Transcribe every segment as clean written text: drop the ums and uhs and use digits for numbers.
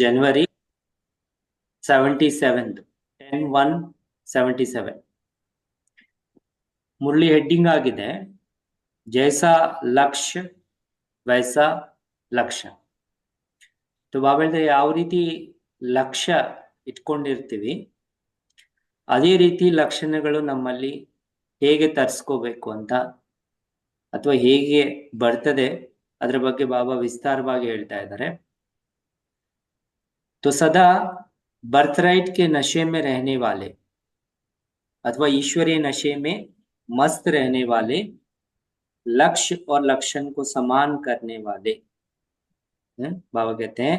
January 77th 10/1/77 Murali heading ಆಗಿದೆ ಜೈಸಾ ಲಕ್ಷ್ಯ Visa ಲಕ್ಷ್ಯ. ಬಾಬಾ ಯಾವ ರೀತಿ ಲಕ್ಷ್ಯ ಇಟ್ಕೊಂಡಿರ್ತೀವಿ ಅದೇ ರೀತಿ ಲಕ್ಷಣಗಳು ನಮ್ಮಲ್ಲಿ ಹೇಗೆ ತರಿಸ್ಕೋಬೇಕು ಅಂತ ಅಥವಾ ಹೇಗೆ ಬರ್ತದೆ ಅದರ ಬಗ್ಗೆ ಬಾಬಾ ವಿಸ್ತಾರವಾಗಿ ಹೇಳ್ತಾ ಇದ್ದಾರೆ. तो सदा बर्थराइट के नशे में रहने वाले अथवा ईश्वरीय नशे में मस्त रहने वाले, लक्ष्य और लक्षण को समान करने वाले, बाबा कहते हैं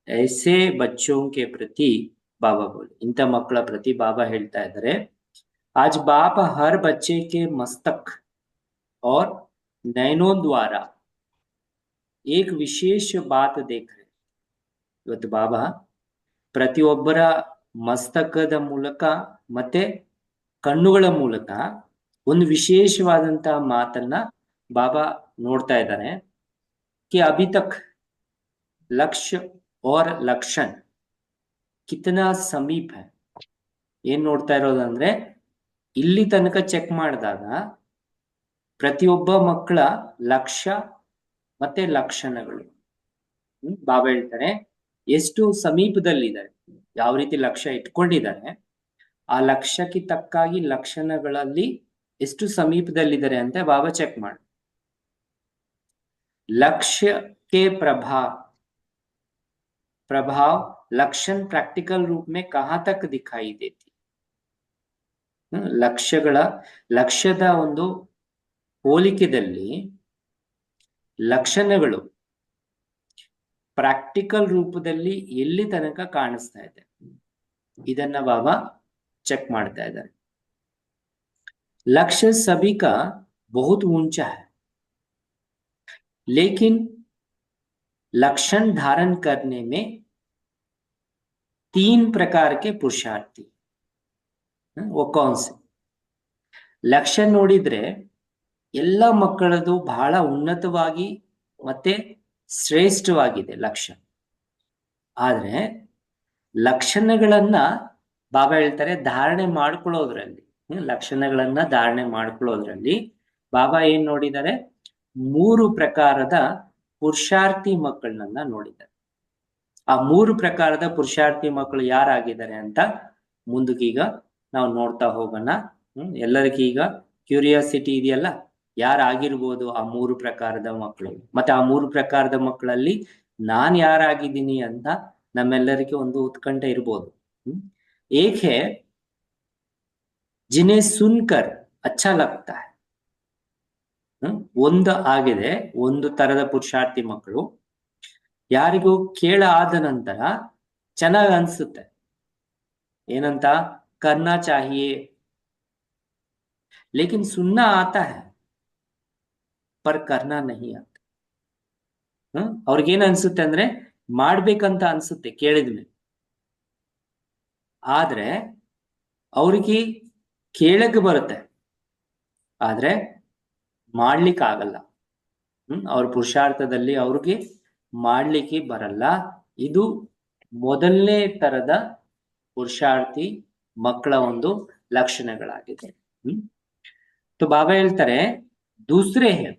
ऐसे बच्चों के प्रति बाबा बोले इंत मಕ್ಕಳ ಪ್ರತಿ बाबा ಹೇಳ್ತಾ ಇದ್ದಾರೆ आज बाप हर बच्चे के मस्तक और नयनों द्वारा एक विशेष बात देख रहे. ಇವತ್ತು ಬಾಬಾ ಪ್ರತಿಯೊಬ್ಬರ ಮಸ್ತಕದ ಮೂಲಕ ಮತ್ತೆ ಕಣ್ಣುಗಳ ಮೂಲಕ ಒಂದು ವಿಶೇಷವಾದಂತಹ ಮಾತನ್ನ ಬಾಬಾ ನೋಡ್ತಾ ಇದ್ದಾರೆ. कि अभी तक लक्ष्य और लक्षण कितना समीप है. ಏನ್ ನೋಡ್ತಾ ಇರೋದಂದ್ರೆ ಇಲ್ಲಿ ತನಕ ಚೆಕ್ ಮಾಡಿದಾಗ ಪ್ರತಿಯೊಬ್ಬ ಮಕ್ಕಳ ಲಕ್ಷ್ಯ ಮತ್ತೆ ಲಕ್ಷಣಗಳು ಬಾಬಾ ಹೇಳ್ತಾರೆ ಎಷ್ಟು ಸಮೀಪದಲ್ಲಿದ್ದಾರೆ, ಯಾವ ರೀತಿ ಲಕ್ಷ್ಯ ಇಟ್ಕೊಂಡಿದ್ದಾರೆ ಆ ಲಕ್ಷ್ಯಕ್ಕೆ ತಕ್ಕಾಗಿ ಲಕ್ಷಣಗಳಲ್ಲಿ ಎಷ್ಟು ಸಮೀಪದಲ್ಲಿದ್ದಾರೆ ಅಂತ ಬಾಬಾ ಚೆಕ್ ಮಾಡಿ. लक्ष्य के प्रभाव लक्षण प्रैक्टिकल रूप में कहां तक दिखाई देती. ಲಕ್ಷ್ಯದ ಒಂದು ಹೋಲಿಕೆಯಲ್ಲಿ ಲಕ್ಷಣಗಳು ಪ್ರಾಕ್ಟಿಕಲ್ ರೂಪದಲ್ಲಿ ಎಲ್ಲಿ ತನಕ ಕಾಣಿಸ್ತಾ ಇದೆ ಇದನ್ನ ಬಾಬಾ ಚೆಕ್ ಮಾಡ್ತಾ ಇದ್ದಾರೆ. लक्ष्य सभी का बहुत ऊंचा है, लेकिन लक्षण धारण करने में 3 प्रकार के पुरुषार्थी. वो कौन से ಲಕ್ಷ್ಯ ನೋಡಿದ್ರೆ ಎಲ್ಲ ಮಕ್ಕಳದು ಬಹಳ ಉನ್ನತವಾಗಿ ಮತ್ತೆ ಶ್ರೇಷ್ಠವಾಗಿದೆ ಲಕ್ಷ್ಯ. ಆದ್ರೆ ಲಕ್ಷಣಗಳನ್ನ ಬಾಬಾ ಹೇಳ್ತಾರೆ ಧಾರಣೆ ಮಾಡ್ಕೊಳ್ಳೋದ್ರಲ್ಲಿ, ಲಕ್ಷಣಗಳನ್ನ ಧಾರಣೆ ಮಾಡ್ಕೊಳ್ಳೋದ್ರಲ್ಲಿ ಬಾಬಾ ಏನ್ ನೋಡಿದ್ದಾರೆ 3 ಪ್ರಕಾರದ ಪುರುಷಾರ್ಥಿ ಮಕ್ಕಳನ್ನ ನೋಡಿದ್ದಾರೆ. ಆ 3 ಪ್ರಕಾರದ ಪುರುಷಾರ್ಥಿ ಮಕ್ಕಳು ಯಾರಾಗಿದ್ದಾರೆ ಅಂತ ಮುಂದಕ್ಕೀಗ ನಾವು ನೋಡ್ತಾ ಹೋಗೋಣ. ಎಲ್ಲರಿಗೀಗ ಕ್ಯೂರಿಯಾಸಿಟಿ ಇದೆಯಲ್ಲ ಯಾರಾಗಿರ್ಬೋದು ಆ 3 ಪ್ರಕಾರದ ಮಕ್ಕಳು, ಮತ್ತೆ ಆ 3 ಪ್ರಕಾರದ ಮಕ್ಕಳಲ್ಲಿ ನಾನ್ ಯಾರಾಗಿದ್ದೀನಿ ಅಂತ ನಮ್ಮೆಲ್ಲರಿಗೂ ಒಂದು ಉತ್ಕಂಠೆ ಇರ್ಬೋದು. ಏಕ್ ಹೈ ಜಿನ್ಹೇ ಸುನ್ಕರ್ ಅಚ್ಚಾ ಲಗ್ತಾ ಹೈ. ಒಂದು ಆಗಿದೆ ಒಂದು ತರದ ಪುರುಷಾರ್ಥಿ ಮಕ್ಕಳು, ಯಾರಿಗೂ ಕೇಳ ಆದ ನಂತರ ಚೆನ್ನಾಗ್ ಅನ್ಸುತ್ತೆ. ಏನಂತ करना चाहिए, लेकिन सुनना आता है पर करना नहीं आता. ಅವ್ರಿಗೇನ್ ಅನ್ಸುತ್ತೆ ಅಂದ್ರೆ ಮಾಡ್ಬೇಕಂತ ಅನ್ಸುತ್ತೆ ಕೇಳಿದ್ಮೇಲೆ, ಆದ್ರೆ ಅವ್ರಿಗೆ ಕೇಳಕ್ ಬರುತ್ತೆ ಆದ್ರೆ ಮಾಡ್ಲಿಕ್ಕೆ ಆಗಲ್ಲ. ಅವ್ರ ಪುರುಷಾರ್ಥದಲ್ಲಿ ಅವ್ರಿಗೆ ಮಾಡ್ಲಿಕ್ಕೆ ಬರಲ್ಲ. ಇದು ಮೊದಲನೇ ತರದ ಪುರುಷಾರ್ಥಿ ಮಕ್ಕಳ ಒಂದು ಲಕ್ಷಣಗಳಾಗಿದೆ. तो बाबा ಹೇಳ್ತಾರೆ दूसरे हैं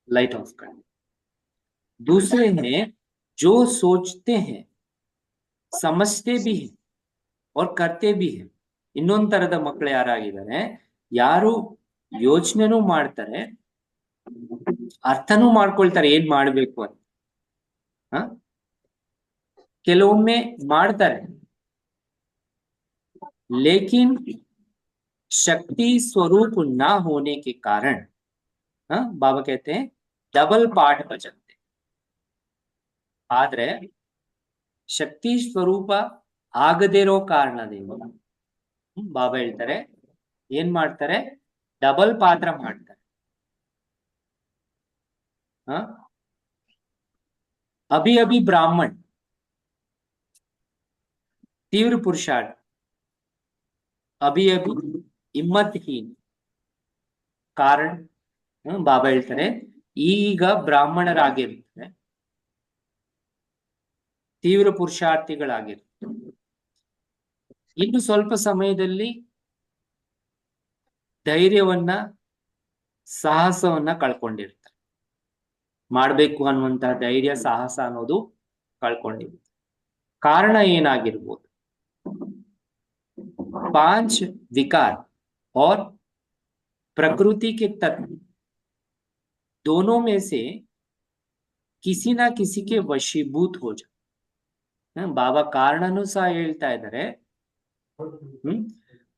लाइट ऑफ करने. दूसरे हैं जो सोचते हैं, समझते भी हैं और करते भी हैं. ಇನ್ನೊಂದು ತರದ ಮಕ್ಕಳು ಯಾರಾಗಿದ್ದಾರೆ, ಯಾರು ಯೋಚನೆನೂ ಮಾಡ್ತಾರೆ ಅರ್ಥನೂ ಮಾಡ್ಕೊಳ್ತಾರೆ ಏನ್ ಮಾಡ್ಬೇಕು ಅಂತ. ಕೆಲವೊಮ್ಮೆ ಮಾಡ್ತಾರೆ, लेकिन शक्ति स्वरूप ना होने के कारण बाबा कहते हैं डबल पाठ बचते. ಆದ್ರೆ ಶಕ್ತಿ ಸ್ವರೂಪ ಆಗದೇ ಇರೋ ಕಾರಣದಿಂದ ಬಾಬಾ ಹೇಳ್ತಾರೆ ಏನ್ ಮಾಡ್ತಾರೆ, ಡಬಲ್ ಪಾತ್ರ ಮಾಡ್ತಾರೆ. अभी अभी ब्राह्मण तीव्र पुरुषार्थ, अभी अभी हिम्मतहीन कारण बाबा ಹೇಳ್ತಾರೆ ಈಗ ಬ್ರಾಹ್ಮಣರಾಗಿರ್ತಾರೆ, ತೀವ್ರ ಪುರುಷಾರ್ಥಿಗಳಾಗಿರ್ತಾರೆ. ಇನ್ನು ಸ್ವಲ್ಪ ಸಮಯದಲ್ಲಿ ಧೈರ್ಯವನ್ನ, ಸಾಹಸವನ್ನ ಕಳ್ಕೊಂಡಿರ್ತಾರೆ. ಮಾಡ್ಬೇಕು ಅನ್ನುವಂತಹ ಧೈರ್ಯ, ಸಾಹಸ ಅನ್ನೋದು ಕಳ್ಕೊಂಡಿರುತ್ತೆ. ಕಾರಣ ಏನಾಗಿರ್ಬೋದು? 5 विकार और प्रकृति के तत्व दोनों में से किसी ना किसी के वशीभूत हो जाए. ಬಾಬಾ ಕಾರಣನೂ ಸಹ ಹೇಳ್ತಾ ಇದ್ದಾರೆ.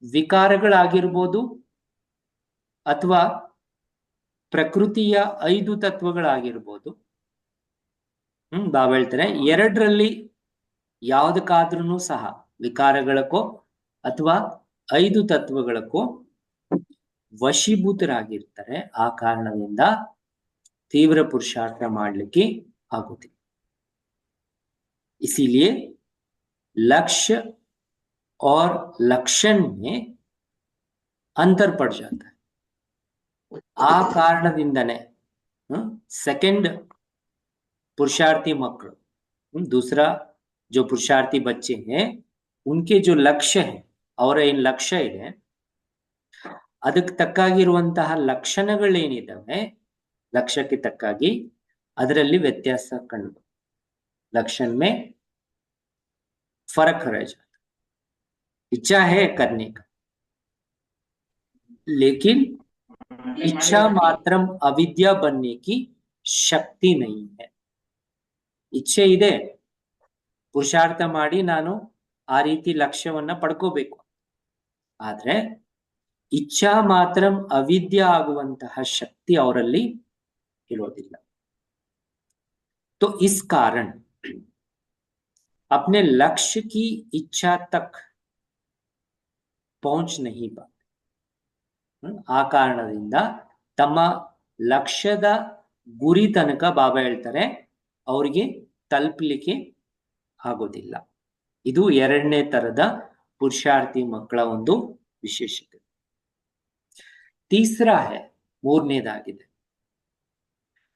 ವಿಕಾರಗಳಾಗಿರ್ಬೋದು ಅಥವಾ ಪ್ರಕೃತಿಯ 5 ತತ್ವಗಳಾಗಿರ್ಬೋದು. ಬಾಬಾ ಹೇಳ್ತಾರೆ ಎರಡರಲ್ಲಿ ಯಾವುದಕ್ಕಾದ್ರೂ ಸಹ, ವಿಕಾರಗಳಕ್ಕೋ ಅಥವಾ 5 ತತ್ವಗಳಕ್ಕೋ ವಶೀಭೂತರಾಗಿರ್ತಾರೆ. ಆ ಕಾರಣದಿಂದ ತೀವ್ರ ಪುರುಷಾರ್ಥ ಮಾಡ್ಲಿಕ್ಕೆ ಆಗುತ್ತಿಲ್ಲ. इसीलिए लक्ष्य और लक्षण में अंतर पड़ जाता है. आ कारणದಿಂದನೇ सेकंड पुरुषार्थी मಕ್ಕಳು, दूसरा जो पुरुषार्थी बच्चे हैं, उनके जो लक्ष्य है, ಅವರ ಏನು ಲಕ್ಷ್ಯ ಇದೆ ಅದಕ್ಕೆ ತಕ್ಕಾಗಿರುವಂತಹ ಲಕ್ಷಣಗಳೇನಿದಾವೆ, ಲಕ್ಷ್ಯಕ್ಕೆ ತಕ್ಕಾಗಿ ಅದರಲ್ಲಿ ವ್ಯತ್ಯಾಸ ಕಂಡು, लक्षण में फर्क रह जाता. इच्छा है करने का, लेकिन इच्छा मात्रम अविद्या बनने की शक्ति नहीं है. इच्छे ಇದೆ, ಪುರುಷಾರ್ಥ ಮಾಡಿ ನಾನು ಆ ರೀತಿ ಲಕ್ಷ್ಯವನ್ನ ಪಡ್ಕೋಬೇಕು. ಆದ್ರೆ ಇಚ್ಛಾ ಮಾತ್ರಂ ಅವಿದ್ಯ ಆಗುವಂತಹ ಶಕ್ತಿ ಅವರಲ್ಲಿ ಇರೋದಿಲ್ಲ. तो इस कारण अपने लक्ष्य की इच्छा तक पहुंच नहीं पाते. ಆ ಕಾರಣದಿಂದ ತಮ್ಮ ಲಕ್ಷ್ಯದ ಗುರಿ ತನಕ ಬಾಬಾ ಹೇಳ್ತಾರೆ ಅವರಿಗೆ ತಲುಪಲಿಕ್ಕೆ ಆಗೋದಿಲ್ಲ. ಇದು ಎರಡನೇ ತರದ ಪುರುಷಾರ್ಥಿ ಮಕ್ಕಳ ಒಂದು ವಿಶೇಷತೆ. तीसरा है, ಮೂರನೇದಾಗಿದೆ,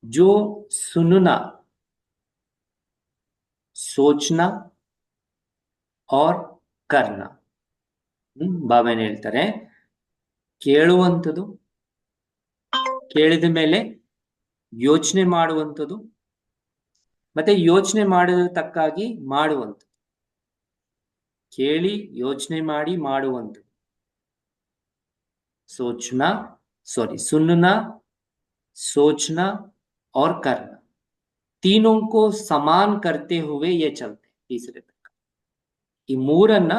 जो सुनना, सोचना और करना. ಬಾಬಾ ಹೇಳ್ತಾರೆ ಕೇಳುವಂಥದ್ದು, ಕೇಳಿದ ಮೇಲೆ ಯೋಚನೆ ಮಾಡುವಂಥದ್ದು, ಮತ್ತೆ ಯೋಚನೆ ಮಾಡಿದ ತಕ್ಕಾಗಿ ಮಾಡುವಂಥದ್ದು. ಕೇಳಿ ಯೋಚನೆ ಮಾಡಿ ಮಾಡುವಂಥದ್ದು. सुनना, सोचना और करना, तीनों को समान करते हुए ये चलते. तीसरे तक ಈ ಮೂರನ್ನ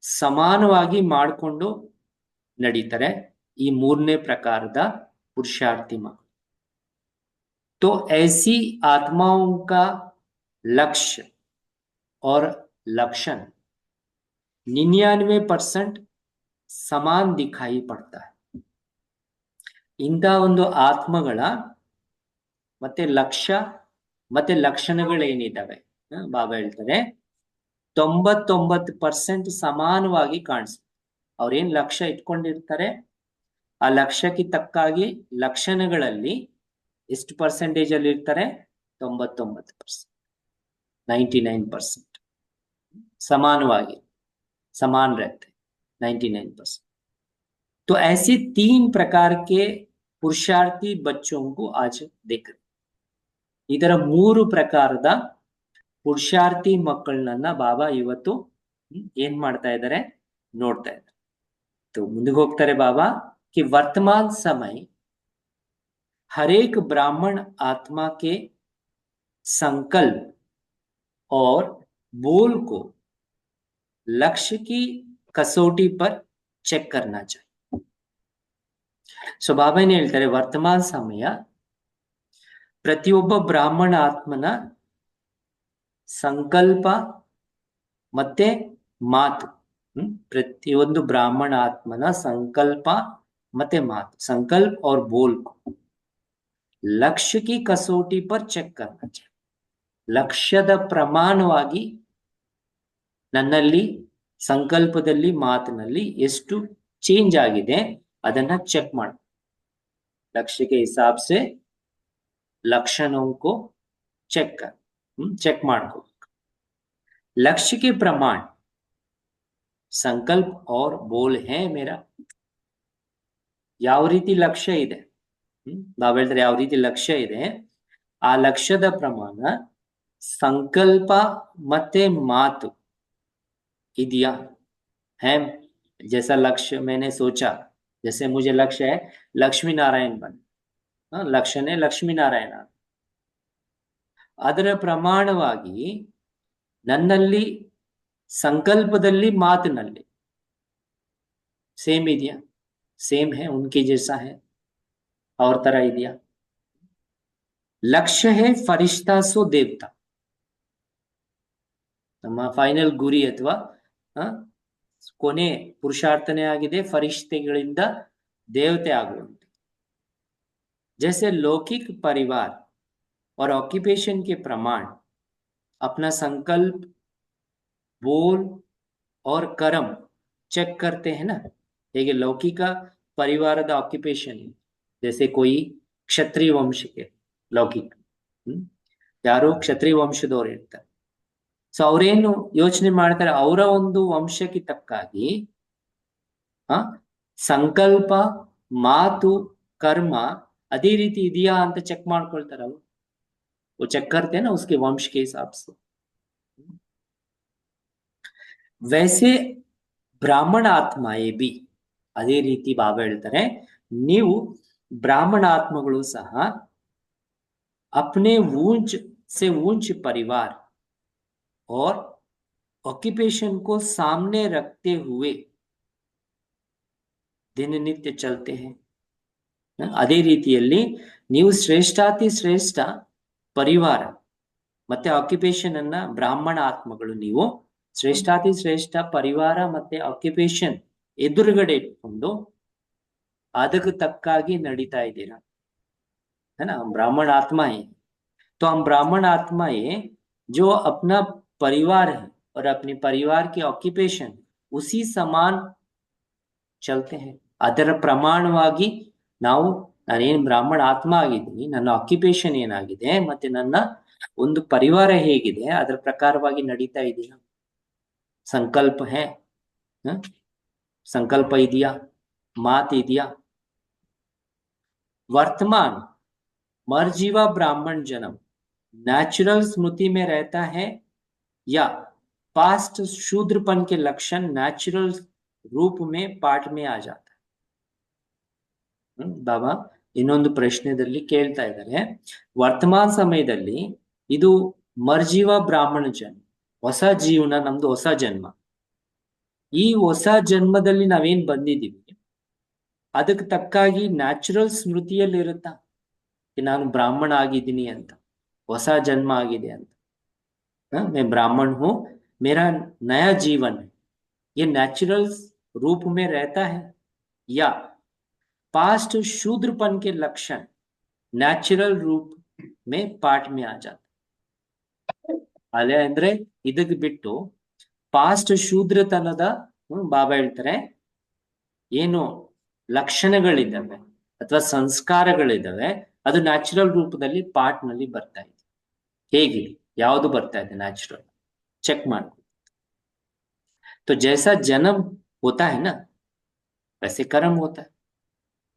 ಸಮಾನವಾಗಿ ಮಾಡಿಕೊಂಡು ನಡೀತಾರೆ ಈ ಮೂರನೇ ಪ್ರಕಾರದ पुरुषार्थी मಕ್ಕಳು. तो ऐसी आत्माओं का लक्ष्य और लक्षण 99% समान दिखाई पड़ता है. ಇಂಥ ಒಂದು ಆತ್ಮಗಳ ಮತ್ತೆ ಲಕ್ಷ್ಯ ಮತ್ತೆ ಲಕ್ಷಣಗಳೇನಿದ್ದಾವೆ ಬಾಬಾ ಹೇಳ್ತಾರೆ 99% ಸಮಾನವಾಗಿ ಕಾಣಿಸುತ್ತೆ. ಅವ್ರೇನ್ ಲಕ್ಷ್ಯ ಇಟ್ಕೊಂಡಿರ್ತಾರೆ ಆ ಲಕ್ಷ್ಯಕ್ಕೆ ತಕ್ಕಾಗಿ ಲಕ್ಷಣಗಳಲ್ಲಿ ಎಷ್ಟು ಪರ್ಸೆಂಟೇಜ್ ಅಲ್ಲಿ ಇರ್ತಾರೆ? 99%, 99% समानवागी, समान रहते 99%. तो ऐसे 3 प्रकार के पुरुषार्थी बच्चों को आज देख रहे. ಇದರ 3 ಪ್ರಕಾರದ ಪುರುಷಾರ್ಥಿ ಮಕ್ಕಳನ್ನ ಬಾಬಾ ಇವತ್ತು ಏನ್ ಮಾಡ್ತಾ ಇದ್ದಾರೆ ನೋಡ್ತಾ ಇದ್ದಾರೆ. तो ಮುಂದೆ ಹೋಗ್ತಾರೆ ಬಾಬಾ कि वर्तमान समय हर एक ब्राह्मण आत्मा के संकल्प और बोल को लक्ष्य की कसौटी पर ಚೆಕ್ करना चाहिए. ಸೊ ಬಾಬಾ ಏನ್ ಹೇಳ್ತಾರೆ, ವರ್ತಮಾನ ಸಮಯ ಪ್ರತಿಯೊಬ್ಬ ಬ್ರಾಹ್ಮಣ ಆತ್ಮನ ಸಂಕಲ್ಪ ಮತ್ತೆ ಮಾತು, ಪ್ರತಿಯೊಂದು ಬ್ರಾಹ್ಮಣ ಆತ್ಮನ ಸಂಕಲ್ಪ ಮತ್ತೆ ಮಾತು, ಸಂಕಲ್ಪ और बोल को लक्ष्य की कसौटी पर ಚೆಕ್ करना चाहिए. ಲಕ್ಷ್ಯದ ಪ್ರಮಾಣವಾಗಿ ನನ್ನಲ್ಲಿ ಸಂಕಲ್ಪದಲ್ಲಿ ಮಾತಿನಲ್ಲಿ ಎಷ್ಟು ಚೇಂಜ್ ಆಗಿದೆ ಅದನ್ನ ಚೆಕ್ ಮಾಡಿ, लक्ष्य के हिसाब से लक्षणों को चेक कर चेक ಮಾಡ್ಕೋ लक्ष्य के प्रमाण संकल्प और बोल है मेरा ಯಾವ ರೀತಿ ಲಕ್ಷ್ಯ ಇದೆ ನಾವ್ ಹೇಳಿದ್ರೆ ಯಾವ ರೀತಿ ಲಕ್ಷ್ಯ ಇದೆ ಆ ಲಕ್ಷ್ಯದ ಪ್ರಮಾಣ ಸಂಕಲ್ಪ ಮತ್ತೆ ಮಾತು ಇದೆಯಾ है जैसा लक्ष्य मैंने सोचा जैसे मुझे लक्ष्य है लक्ष्मी नारायण बन लक्ष्य ने लक्ष्मी नारायण ಅದರ ಪ್ರಮಾಣವಾಗಿ ನನ್ನಲ್ಲಿ ಸಂಕಲ್ಪದಲ್ಲಿ ಮಾತಿನಲ್ಲಿ सेम ಇದೆಯಾ सेम है उनके जैसा है और तरह ಇದೆಯಾ लक्ष्य है फरिश्ता सो देवता ನಮ್ಮ ಫೈನಲ್ ಗುರಿ ಅಥವಾ ಕೊನೆ ಪುರುಷಾರ್ಥನೆ ಆಗಿದೆ ಫರಿಶ್ತೆಗಳಿಂದ देवते ಆಗುವಂತೆ जैसे लौकिक परिवार और ऑक्यूपेशन के प्रमाण अपना संकल्प बोल और कर्म चेक करते हैं ना ಹೇಗೆ ಲೌಕಿಕ ಪರಿವಾರದ ಆಕ್ಯುಪೇಷನ್ जैसे कोई ಕ್ಷತ್ರಿಯ ವಂಶಕ್ಕೆ ಲೌಕಿಕ ಯಾರು ಕ್ಷತ್ರಿಯ ವಂಶದವರು ಇರ್ತಾರೆ ಸೊ ಅವರೇನು ಯೋಚನೆ ಮಾಡ್ತಾರೆ ಅವರ ಒಂದು ವಂಶಕ್ಕೆ ತಕ್ಕಾಗಿ ಸಂಕಲ್ಪ ಮಾತು कर्म ಅದೇ ರೀತಿ ಇದೆಯಾ ಅಂತ ಚೆಕ್ ಮಾಡ್ಕೊಳ್ತಾರೆ ಅವರು वो चेक करते हैं ना उसके वंश के हिसाब से वैसे ब्राह्मण आत्माएं भी ಅದೇ ರೀತಿ ಬಾಬಾ ಹೇಳ್ತಾರೆ ನೀವು ಬ್ರಾಹ್ಮಣ ಆತ್ಮಗಳು ಸಹ अपने ऊंच से ऊंच परिवार और ऑक्यूपेशन को सामने रखते हुए दिन नित्य चलते हैं ಅದೇ ರೀತಿಯಲ್ಲಿ ನೀವು ಶ್ರೇಷ್ಠಾತಿ ಶ್ರೇಷ್ಠ ಪರಿವಾರ ಮತ್ತೆ ಆಕ್ಯುಪೇಷನ್ ಅನ್ನ ಬ್ರಾಹ್ಮಣ ಆತ್ಮಗಳು ನೀವು ಶ್ರೇಷ್ಠಾತಿ ಶ್ರೇಷ್ಠ ಪರಿವಾರ ಮತ್ತೆ ಆಕ್ಯುಪೇಷನ್ ಎದುರುಗಡೆ ಇಟ್ಕೊಂಡು ಅದಕ್ಕೆ ತಕ್ಕಾಗಿ ನಡೀತಾ ಇದ್ದೀರಾ है ना ब्राह्मण आत्मा है तो हम ब्राह्मण आत्मा है जो अपना परिवार है और अपने परिवार की ऑक्युपेशन उसी समान चलते हैं ಅದರ ಪ್ರಮಾಣವಾಗಿ ನಾವು ನಾನೇನು ಬ್ರಾಹ್ಮಣ ಆತ್ಮ ಆಗಿದ್ದೀನಿ ನನ್ನ ಆಕ್ಯುಪೇಷನ್ ಏನಾಗಿದೆ ಮತ್ತೆ ನನ್ನ ಒಂದು ಪರಿವಾರ ಹೇಗಿದೆ ಅದರ ಪ್ರಕಾರವಾಗಿ ನಡೀತಾ ಇದೀನಿ ಸಂಕಲ್ಪ है संकल्प ಇದೆಯಾ ಮಾತು ಇದೆಯಾ वर्तमान मरजीवा ब्राह्मण जन्म नेचुरल स्मृति में रहता है या पास्ट शूद्रपन के लक्षण नेचुरल रूप में पाठ में आ जाता है ಬಾಬಾ ಇನ್ನೊಂದು ಪ್ರಶ್ನೆದಲ್ಲಿ ಕೇಳ್ತಾ ಇದ್ದಾರೆ ವರ್ತಮಾನ ಸಮಯದಲ್ಲಿ ಇದು ಮರ್ಜೀವ ಬ್ರಾಹ್ಮಣ ಜನ್ಮ ಹೊಸ ಜೀವನ ನಮ್ದು ಹೊಸ ಜನ್ಮ ಈ ಹೊಸ ಜನ್ಮದಲ್ಲಿ ನಾವೇನ್ ಬಂದಿದೀವಿ ಅದಕ್ಕೆ ತಕ್ಕಾಗಿ ನ್ಯಾಚುರಲ್ ಸ್ಮೃತಿಯಲ್ಲಿ ಇರುತ್ತಾ ನಾನು ಬ್ರಾಹ್ಮಣ ಆಗಿದ್ದೀನಿ ಅಂತ ಹೊಸ ಜನ್ಮ ಆಗಿದೆ ಅಂತ मैं ब्राह्मण हूं मेरा नया जीवन है ये नेचुरल रूप में रहता है या पास्ट शूद्रपन के लक्षण ನ್ಯಾಚುರಲ್ ರೂಪ್ ಮೇ ಪಾಠ ಮೇ ಆ ಜಾತ ಅಲೆ ಅಂದ್ರೆ ಇದಕ್ಕೆ ಬಿಟ್ಟು ಪಾಸ್ಟ್ ಶೂದ್ರತನದ ಬಾಬಾ ಹೇಳ್ತಾರೆ ಏನು ಲಕ್ಷಣಗಳಿದ್ದಾವೆ ಅಥವಾ ಸಂಸ್ಕಾರಗಳಿದ್ದಾವೆ ಅದು ನ್ಯಾಚುರಲ್ ರೂಪದಲ್ಲಿ ಪಾರ್ಟ್ ನಲ್ಲಿ ಬರ್ತಾ ಇದೆ ಹೇಗಿದೆ ಯಾವುದು ಬರ್ತಾ ಇದೆ ನ್ಯಾಚುರಲ್ ಚೆಕ್ ಮಾಡ್ಕೊ तो जैसा जन्म होता है ना वैसे कर्म होता है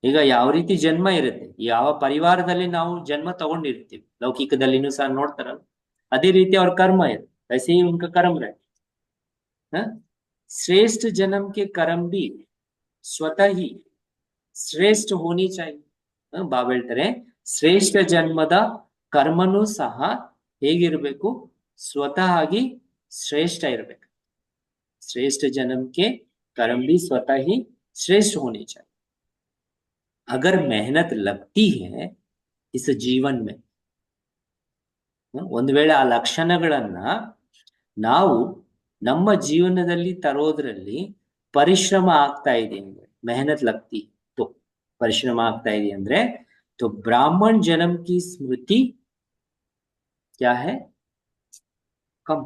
ಈಗ ಯಾವ ರೀತಿ ಜನ್ಮ ಇರುತ್ತೆ ಯಾವ ಪರಿವಾರದಲ್ಲಿ ನಾವು ಜನ್ಮ ತಗೊಂಡಿರ್ತೀವಿ ಲೌಕಿಕದಲ್ಲಿನೂ ಸಹ ನೋಡ್ತಾರಲ್ಲ ಅದೇ ರೀತಿ ಅವ್ರ कर्म ಇರುತ್ತೆ वैसे ही उनका कर्म रहता है श्रेष्ठ जन्म के कर्म भी स्वतः ही ಶ್ರೇಷ್ಠ ಹೋನಿ ಚಾಹಿ ಬಾಬಾ ಹೇಳ್ತಾರೆ ಶ್ರೇಷ್ಠ ಜನ್ಮದ ಕರ್ಮನೂ ಸಹ ಹೇಗಿರ್ಬೇಕು ಸ್ವತಃ ಆಗಿ ಶ್ರೇಷ್ಠ ಇರಬೇಕು श्रेष्ठ जन्म के कर्म भी स्वतः ही श्रेष्ठ होने चाहिए अगर मेहनत लगती है इस जीवन में ಒಂದು ವೇಳೆ ಆ ಲಕ್ಷಣಗಳನ್ನ ನಾವು ನಮ್ಮ ಜೀವನದಲ್ಲಿ ತರೋದ್ರಲ್ಲಿ ಪರಿಶ್ರಮ ಆಗ್ತಾ ಇದೆ ಅಂದ್ರೆ ಮೆಹನತ್ ಲಗ್ತಿ तो ಪರಿಶ್ರಮ ಆಗ್ತಾ ಇದೆ ಅಂದ್ರೆ तो ब्राह्मण जन्म की स्मृति क्या है कम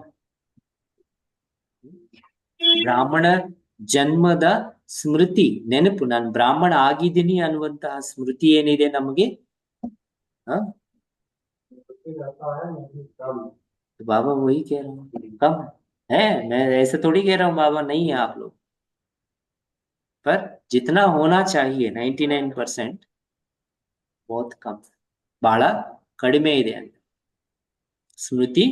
ಬ್ರಾಹ್ಮಣ ಜನ್ಮದ ಸ್ಮೃತಿ ನೆನಪು ನಾನು ಬ್ರಾಹ್ಮಣ ಆಗಿದ್ದೀನಿ ಅನ್ನುವಂತಹ ಸ್ಮೃತಿ ಏನಿದೆ ನಮಗೆ तो बाबा वही कह रहा हूँ, कम है। मैं ऐसे थोड़ी कह रहा हूँ बाबा नहीं है आप लोग, पर जितना होना चाहिए 99% बहुत कम, ಬಹಳ ಕಡಿಮೆ ಇದೆ ಅಂತ ಸ್ಮೃತಿ.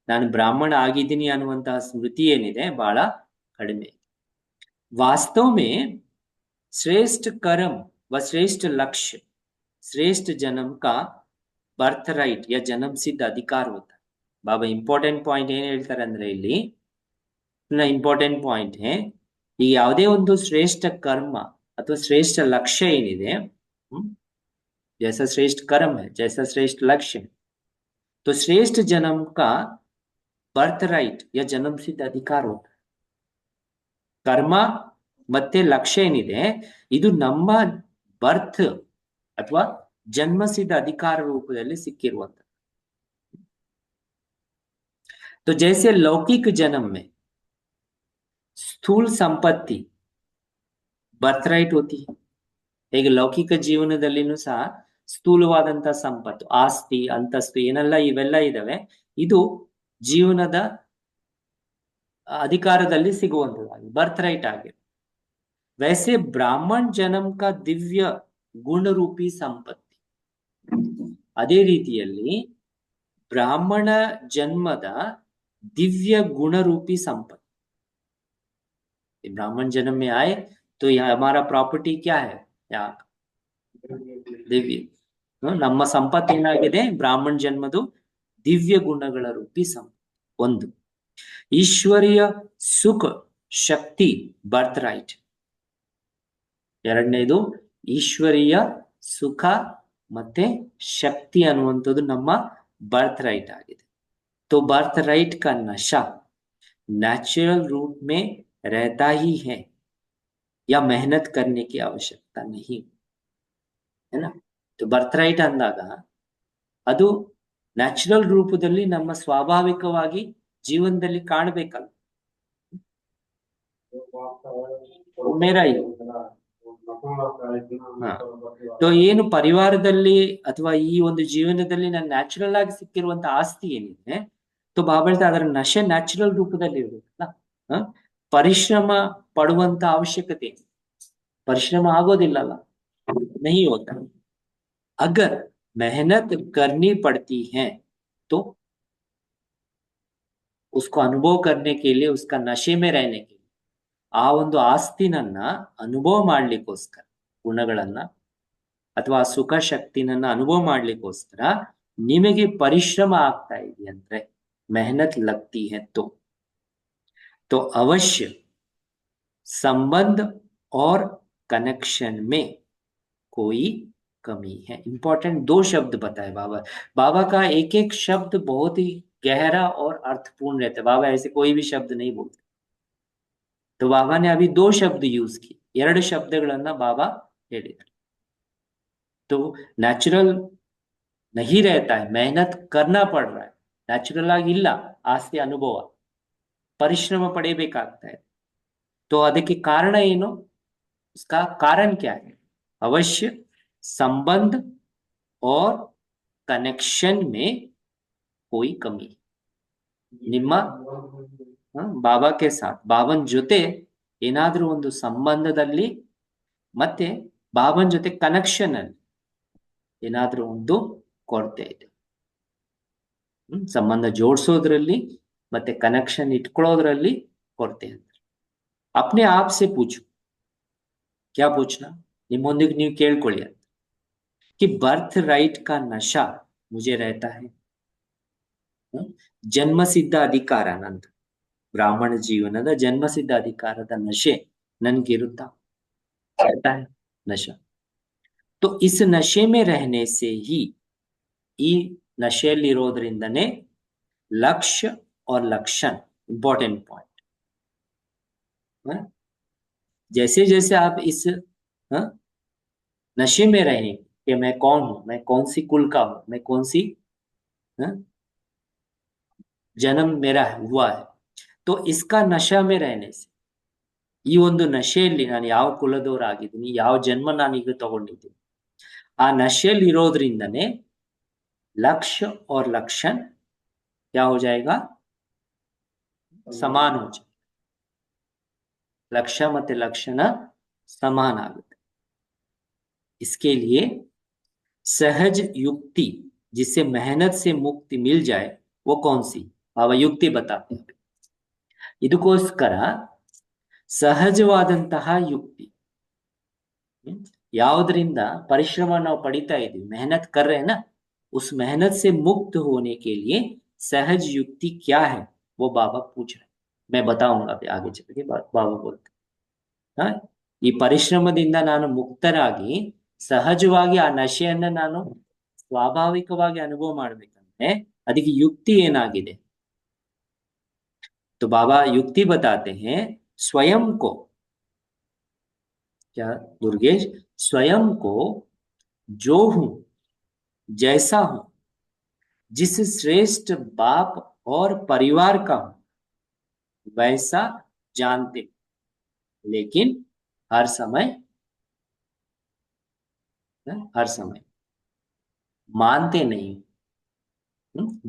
ನಾನು ಬ್ರಾಹ್ಮಣ ಆಗಿದ್ದೀನಿ ಅನ್ನುವಂತಹ ಸ್ಮೃತಿ ಏನಿದೆ ಬಹಳ ಕಡಿಮೆ. वास्तव में श्रेष्ठ कर्म व श्रेष्ठ लक्ष्य श्रेष्ठ जन्म का ಬರ್ತ್ ರೈಟ್ या जन्म सिद्ध अधिकार होता है. ಬಾಬಾ ಇಂಪಾರ್ಟೆಂಟ್ ಪಾಯಿಂಟ್ ಏನ್ ಹೇಳ್ತಾರೆ ಅಂದ್ರೆ ಇಲ್ಲಿ ಇಂಪಾರ್ಟೆಂಟ್ ಪಾಯಿಂಟ್ है, ಈ ಯಾವುದೇ ಒಂದು ಶ್ರೇಷ್ಠ ಕರ್ಮ ಅಥವಾ ಶ್ರೇಷ್ಠ ಲಕ್ಷ್ಯ ಏನಿದೆ, जैसा श्रेष्ठ कर्म है जैसा श्रेष्ठ लक्ष्य है, तो श्रेष्ठ जन्म का ಬರ್ತ್ ರೈಟ್ या जन्म सिद्ध अधिकार होता है. ಕರ್ಮ ಮತ್ತೆ ಲಕ್ಷ್ಯ ಏನಿದೆ ಇದು ನಮ್ಮ ಬರ್ತ್ ಅಥವಾ ಜನ್ಮಸಿದ್ಧ ಅಧಿಕಾರ ರೂಪದಲ್ಲಿ ಸಿಕ್ಕಿರುವಂತ. तो जैसे लौकिक जन्म में स्थूल संपत्ति ಬರ್ತ್ ರೈಟ್ होती है, ಹೇಗೆ ಲೌಕಿಕ ಜೀವನದಲ್ಲಿನೂ ಸಹ ಸ್ಥೂಲವಾದಂತ ಸಂಪತ್ತು, ಆಸ್ತಿ, ಅಂತಸ್ತು ಏನೆಲ್ಲ ಇವೆಲ್ಲ ಇದಾವೆ, ಇದು ಜೀವನದ ಅಧಿಕಾರದಲ್ಲಿ ಸಿಗುವಂತದ್ದಾಗಿ ಬರ್ತ್ ರೈಟ್ ಆಗಿದೆ. वैसे ब्राह्मण जन्म का दिव्य गुण रूपी संपत्ति, ಅದೇ ರೀತಿಯಲ್ಲಿ ಬ್ರಾಹ್ಮಣ ಜನ್ಮದ दिव्य गुण रूपी संपत्ति. ब्राह्मण जन्म में आए तो यहाँ हमारा प्रॉपर्टी क्या है, यहाँ ದಿವ್ಯ ನಮ್ಮ ಸಂಪತ್ತು ಏನಾಗಿದೆ, ಬ್ರಾಹ್ಮಣ ಜನ್ಮದು ದಿವ್ಯ ಗುಣಗಳ ರೂಪಿ ಸಂಪತ್ತು. ಒಂದು ಈಶ್ವರೀಯ ಸುಖ ಶಕ್ತಿ ಬರ್ತ್ ರೈಟ್. ಎರಡನೇದು ಈಶ್ವರೀಯ ಸುಖ ಮತ್ತೆ ಶಕ್ತಿ ಅನ್ನುವಂಥದ್ದು ನಮ್ಮ ಬರ್ತ್ ರೈಟ್ ಆಗಿದೆ. तो बर्थ राइट का नशा नेचुरल रूप में रहता ही है या मेहनत करने की आवश्यकता नहीं है ना. तो ಬರ್ತ್ ರೈಟ್ ಅಂದಾಗ ಅದು ನ್ಯಾಚುರಲ್ ರೂಪದಲ್ಲಿ ನಮ್ಮ ಸ್ವಾಭಾವಿಕವಾಗಿ ಜೀವನದಲ್ಲಿ ಕಾಣಬೇಕಲ್ಲ. ಮೇರಾ तो ಏನು ಪರಿವಾರದಲ್ಲಿ ಅಥವಾ ಈ ಒಂದು ಜೀವನದಲ್ಲಿ ನಾನು ನ್ಯಾಚುರಲ್ ಆಗಿ ಸಿಕ್ಕಿರುವಂತ ಆಸ್ತಿ ಏನಿದೆ, तो ಬಾಬಾ ಹೇಳ್ತಾ ಅದರ ನಶೆ ನ್ಯಾಚುರಲ್ ರೂಪದಲ್ಲಿ ಇರಬೇಕಲ್ಲ. ಪರಿಶ್ರಮ ಪಡುವಂತ ಅವಶ್ಯಕತೆ, ಪರಿಶ್ರಮ ಆಗೋದಿಲ್ಲಲ್ಲ, नहीं होता. अगर मेहनत करनी पड़ती है तो उसको अनुभव करने के लिए, उसका नशे में रहने के लिए, ಆ ಒಂದು ಆಸ್ತಿನನ್ನ ಅನುಭವ ಮಾಡ್ಲಿಕ್ಕೋಸ್ಕರ, ಗುಣಗಳನ್ನ ಅಥವಾ ಸುಖ ಶಕ್ತಿನನ್ನ ಅನುಭವ ಮಾಡ್ಲಿಕ್ಕೋಸ್ಕರ ನಿಮಗೆ ಪರಿಶ್ರಮ ಆಗ್ತಾ ಇದೆ ಅಂದ್ರೆ, मेहनत लगती है तो अवश्य संबंध और कनेक्शन में कोई कमी है. इंपॉर्टेंट दो शब्द बताए बाबा. बाबा का एक एक शब्द बहुत ही गहरा और अर्थपूर्ण रहता है. बाबा ऐसे कोई भी शब्द नहीं बोलते. तो बाबा ने अभी दो शब्द यूज किए, ಎರಡು ಶಬ್ದಗಳನ್ನ ಬಾಬಾ ಹೇಳಿದ್ದಾರೆ. तो नेचुरल नहीं रहता है, मेहनत करना पड़ रहा है. ನ್ಯಾಚುರಲ್ ಆಗಿ ಇಲ್ಲ ಆಸ್ತಿ ಅನುಭವ, ಪರಿಶ್ರಮ ಪಡೆಯಬೇಕಾಗ್ತಾ ಇದೆ. तो ಅದಕ್ಕೆ ಕಾರಣ ಏನು, उसका कारण क्या है, अवश्य संबंध और कनेक्शन में कोई कमी. ನಿಮ್ಮ ಬಾಬಾ ಕೆ ಸಾಥ್, ಬಾಬನ್ ಜೊತೆ ಏನಾದ್ರೂ ಒಂದು ಸಂಬಂಧದಲ್ಲಿ ಮತ್ತೆ ಬಾಬನ್ ಜೊತೆ ಕನೆಕ್ಷನ್ ಅಲ್ಲಿ ಏನಾದ್ರೂ ಒಂದು ಕೊರತೆ ಇದೆ. ಸಂಬಂಧ ಜೋಡಿಸೋದ್ರಲ್ಲಿ ಮತ್ತೆ ಕನೆಕ್ಷನ್ ಇಟ್ಕೊಳ್ಳೋದ್ರಲ್ಲಿ ಕೊರತೆ ಅಂತ. अपने आप से पूछो, क्या पूछना, ನಿಮ್ಮೊಂದಿಗೆ ನೀವು ಕೇಳ್ಕೊಳ್ಳಿ ಅಂತ, कि बर्थ राइट का नशा मुझे रहता है, ಜನ್ಮಸಿದ್ಧ ಅಧಿಕಾರ, ನಂದು ಬ್ರಾಹ್ಮಣ ಜೀವನದ ಜನ್ಮಸಿದ್ಧ ಅಧಿಕಾರದ ನಶೆ ನನ್ಗಿರುತ್ತಾ, रहता है नशा. तो इस नशे में रहने से ही, ಈ ನಶೆಯಲ್ಲಿರೋದ್ರಿಂದನೇ लक्ष्य और लक्षण, इंपॉर्टेंट पॉइंट. जैसे जैसे आप इस नशे में रहें कि मैं कौन हूं, मैं कौन सी कुल का हूं, मैं कौन सी जन्म मेरा हुआ है, तो इसका नशा में रहने से, ಈ ಒಂದು ನಶೆಯಲ್ಲಿ ನಾನು ಯಾವ ಕುಲದವರಾಗಿದ್ದೀನಿ, ಯಾವ ಜನ್ಮ ನಾನೀಗ ತಗೊಂಡಿದ್ದೀನಿ, ಆ ನಶೆಯಲ್ಲಿ ಇರೋದ್ರಿಂದನೇ लक्ष्य और लक्षण क्या हो जाएगा, समान हो जाए, लक्ष्य मत लक्षण समान आಗುತ್ತೆ। इसके लिए सहज युक्ति जिससे मेहनत से मुक्ति मिल जाए वो कौन सी, अब युक्ति बताते हैं। ಇದಕ್ಕೋಸ್ಕರ ಸಹಜವಾದಂತಹ ಯುಕ್ತಿ, ಯಾವುದರಿಂದ परिश्रम ನಾವು पढ़ीता इधीವಿ, मेहनत कर रहे हैं ना, उस मेहनत से मुक्त होने के लिए सहज युक्ति क्या है वो बाबा पूछ रहे हैं। मैं बताऊंगा अभी आगे चल के, बाबा बोलते हैं ಈ ಪರಿಶ್ರಮದಿಂದ ನಾನು ಮುಕ್ತರಾಗಿ ಸಹಜವಾಗಿ ಆ ನಶೆಯನ್ನ ನಾನು ಸ್ವಾಭಾವಿಕವಾಗಿ ಅನುಭವ ಮಾಡ್ಬೇಕಂದ್ರೆ ಅದಕ್ಕೆ ಯುಕ್ತಿ ಏನಾಗಿದೆ, तो बाबा युक्ति बताते हैं स्वयं को, क्या दुर्गेश, स्वयं को जो हूं जैसा हूं, जिस श्रेष्ठ बाप और परिवार का हूं वैसा जानते, लेकिन हर समय ಮಾನ್ತೆ नहीं।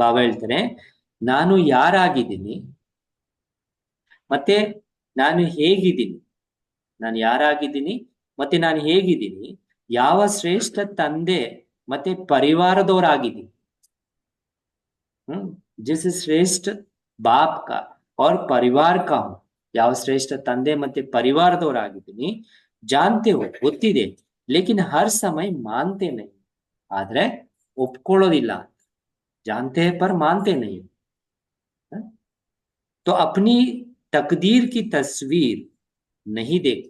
ಬಾಬಾ ಹೇಳ್ತಾರೆ ನಾನು ಯಾರಾಗಿದ್ದೀನಿ ಮತ್ತೆ ನಾನು ಹೇಗಿದ್ದೀನಿ, ನಾನು ಯಾರಾಗಿದ್ದೀನಿ ಮತ್ತೆ ನಾನು ಹೇಗಿದ್ದೀನಿ, ಯಾವ ಶ್ರೇಷ್ಠ ತಂದೆ ಮತ್ತೆ ಪರಿವಾರದವರಾಗಿದ್ದೀನಿ, जिस श्रेष्ठ बाप का और परिवार का हूं, ಯಾವ ಶ್ರೇಷ್ಠ ತಂದೆ ಮತ್ತೆ ಪರಿವಾರದವರಾಗಿದ್ದೀನಿ, जानते हो ಗೊತ್ತಿದೆ, लेकिन हर समय मानते नहीं, ಆದ್ರೆ ಒಪ್ಕೊಳ್ಳೋದಿಲ್ಲ, जानते हैं पर मानते नहीं। तो अपनी तकदीर की तस्वीर नहीं देख,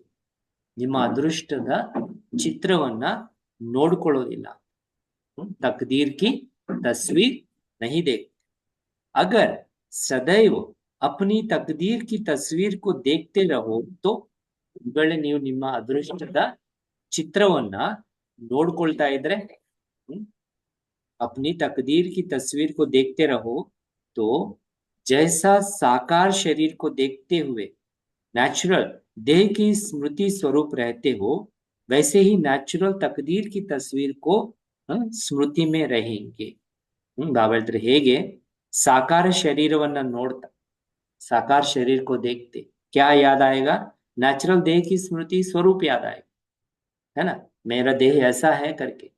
ನಿಮ್ಮ ಅದೃಷ್ಟದ ಚಿತ್ರವನ್ನ ನೋಡ್ಕೊಳ್ಳೋದಿಲ್ಲ, तकदीर की तस्वीर नहीं देख। अगर सदैव अपनी तकदीर की तस्वीर को देखते रहो तो ಗಳೇ ನೀವು ನಿಮ್ಮ ಅದೃಷ್ಟದ ಚಿತ್ರವನ್ನ ನೋಡ್ಕೊಳ್ತಾ ಇದ್ರೆ, अपनी तकदीर की तस्वीर को देखते रहो तो जैसा साकार शरीर को देखते हुए नेचुरल देह की स्मृति स्वरूप रहते हो, वैसे ही नेचुरल तकदीर की तस्वीर को स्मृति में रहेंगे। बाबा ಹೇಳ್ತಾರೆ ಹೇಗೆ साकार शरीरವನ್ನ ನೋಡ್ತಾ, साकार शरीर को देखते क्या याद आएगा, नेचुरल देह की स्मृति स्वरूप याद आएगा, है ना, मेरा देह ऐसा है करके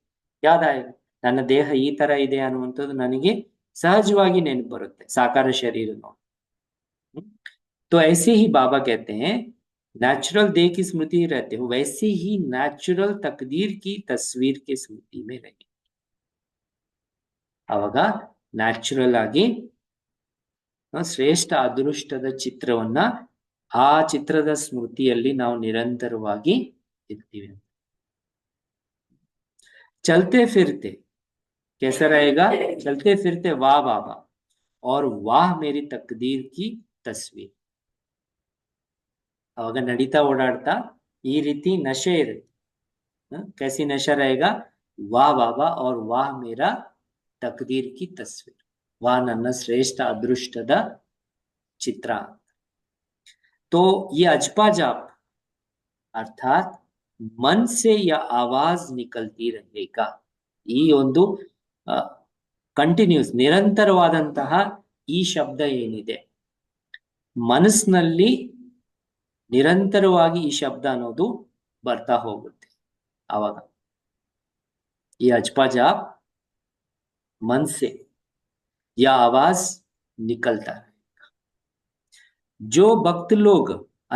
याद आएगा, ನನ್ನ ದೇಹ ಈ ತರ ಇದೆ ಅನ್ನುವಂಥದ್ದು ನನಗೆ सहजವಾಗಿ ನೆನಪು ಬರುತ್ತೆ साकार शरीर ನೋಡಿ। तो ऐसे ही बाबा कहते हैं नेचुरल देह की स्मृति रहते हो, वैसे ही नेचुरल तकदीर की तस्वीर के स्मृति में रहे, ಅವಾಗ ನ್ಯಾಚುರಲ್ ಆಗಿ ಶ್ರೇಷ್ಠ ಅದೃಷ್ಟದ ಚಿತ್ರವನ್ನ ಆ ಚಿತ್ರದ ಸ್ಮೃತಿಯಲ್ಲಿ ನಾವು ನಿರಂತರವಾಗಿ ಇರ್ತೀವಿ। चलते फिरते कैसा रहेगा, चलते फिरते वाह बाबा और वाह मेरी तकदीर की तस्वीर, ಅವಾಗ ನಡೀತಾ ಓಡಾಡ್ತಾ ಈ ರೀತಿ ನಶೆ ಇರುತ್ತೆ, कैसी नशा रहेगा, वाह बाबा और वाह मेरा तकदीर की तस्वीर, वाह ನನ್ನ ಶ್ರೇಷ್ಠ ಅದೃಷ್ಟದ ಚಿತ್ರ। तो ये अजपा जाप अर्थात मन से यह आवाज निकलती रहेगा, ಈ ಒಂದು ಕಂಟಿನ್ಯೂಸ್ ನಿರಂತರವಾದಂತಹ ಈ ಶಬ್ದ ಏನಿದೆ ಮನಸ್ಸಿನಲ್ಲಿ ನಿರಂತರವಾಗಿ ಈ ಶಬ್ದ ಅನ್ನೋದು ಬರ್ತಾ ಹೋಗುತ್ತೆ, ಅವಾಗ ಈ ಅಜಪಾ ಜಾಪ್ मन से यह आवाज निकलता है। जो भक्त लोग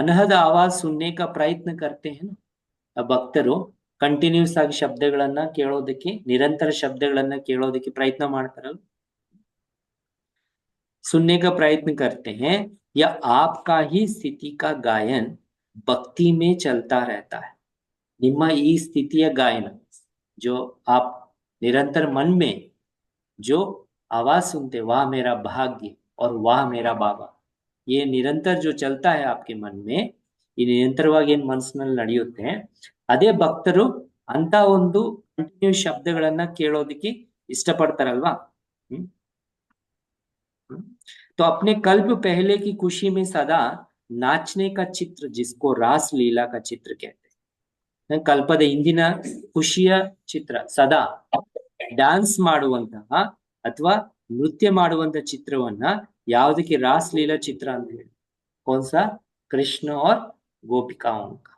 अनहद आवाज सुनने का प्रयत्न करते हैं ना, ಭಕ್ತರು ಕಂಟಿನ್ಯೂಸ್ ಆಗಿ ಶಬ್ದಗಳನ್ನ ಕೇಳೋದಕ್ಕೆ, ನಿರಂತರ ಶಬ್ದಗಳನ್ನ ಕೇಳೋದಕ್ಕೆ ಪ್ರಯತ್ನ ಮಾಡ್ತಾರಲ್ಲ, सुनने का प्रयत्न करते हैं, या आपका ही स्थिति का गायन भक्ति में चलता रहता है, ನಿಮ್ಮ ಈ ಸ್ಥಿತಿಯ ಗಾಯನ जो आप निरंतर मन में जो आवाज सुनते, वाह मेरा भाग्य और वाह मेरा बाबा, ये निरंतर जो चलता है आपके मन में, ಈ ನಿರಂತರವಾಗಿ ಏನ್ ಮನಸ್ಸಿನಲ್ಲಿ ನಡೆಯುತ್ತೆ, ಅದೇ ಭಕ್ತರು ಅಂತ ಒಂದು ಕಂಟಿನ್ಯೂ ಶಬ್ದಗಳನ್ನ ಕೇಳೋದಕ್ಕೆ ಇಷ್ಟಪಡ್ತಾರಲ್ವಾ। तो अपने कल्प पहले की खुशी में सदा नाचने का चित्र जिसको रास लीला का चित्र कहते हैं, ಕಲ್ಪದ ಇಂದಿನ ಖುಷಿಯ ಚಿತ್ರ ಸದಾ ಡ್ಯಾನ್ಸ್ ಮಾಡುವಂತಹ ಅಥವಾ ನೃತ್ಯ ಮಾಡುವಂತ ಚಿತ್ರವನ್ನ ಯಾವುದಕ್ಕೆ ರಾಸ್ ಲೀಲಾ ಚಿತ್ರ ಅಂತ ಹೇಳಿ? कौन सा? कृष्ण और गोपिकाओं का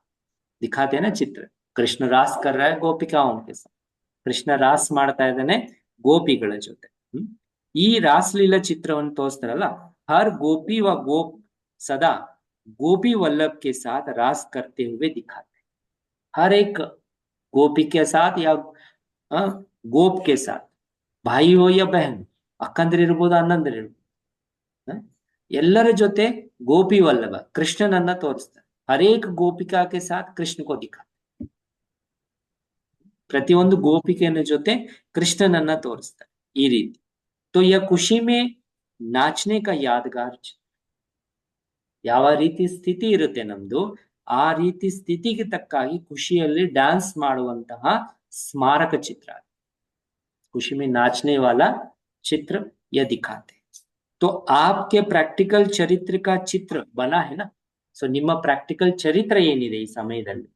दिखाते हैं ना चित्र। कृष्ण रास कर रहा है गोपिकाओं के साथ, ಕೃಷ್ಣ ರಾಸ್ ಮಾಡ್ತಾ ಇದ್ದಾನೆ ಗೋಪಿಗಳ ಜೊತೆ। ಈ ರಾಸಲೀಲಾ ಚಿತ್ರವನ್ನು ತೋರಿಸ್ತಾರಲ್ಲ, हर गोपी व गोप सदा गोपी वल्लभ के साथ रास करते हुए दिखाते हैं। हर एक गोपी के साथ या गोप के साथ, भाई हो या बहन, ಅಕ್ಕಂದಿರಿರ್ಬೋದು ಅಣ್ಣಂದಿರಿರ್ಬೋದು, ಎಲ್ಲರ ಜೊತೆ ಗೋಪಿ ವಲ್ಲಭ ಕೃಷ್ಣನನ್ನ ತೋರಿಸ್ತಾರೆ। ಹರೇಕ್ ಗೋಪಿಕಾ ಕೆ ಸಾಥ್ ಕೃಷ್ಣ ಕೋ ದಿಖಾತೆ, ಪ್ರತಿಯೊಂದು ಗೋಪಿಕೆಯ ಜೊತೆ ಕೃಷ್ಣನನ್ನ ತೋರಿಸ್ತಾರೆ ಈ ರೀತಿ। तो यह खुशी में नाचने का यादगार चित्र। ಯಾವ ರೀತಿ ಸ್ಥಿತಿ ಇರುತ್ತೆ ನಮ್ದು, ಆ ರೀತಿ ಸ್ಥಿತಿಗೆ ತಕ್ಕಾಗಿ ಖುಷಿಯಲ್ಲಿ ಡ್ಯಾನ್ಸ್ ಮಾಡುವಂತಹ ಸ್ಮಾರಕ ಚಿತ್ರ। खुशी में नाचने वाला चित्र यह दिखाते। तो आपके प्रैक्टिकल चरित्र का चित्र बना है ना? सो ನಿಮ್ಮ ಪ್ರಾಕ್ಟಿಕಲ್ ಚರಿತ್ರ ಏನಿದೆ ಈ ಸಮಯದಲ್ಲಿ,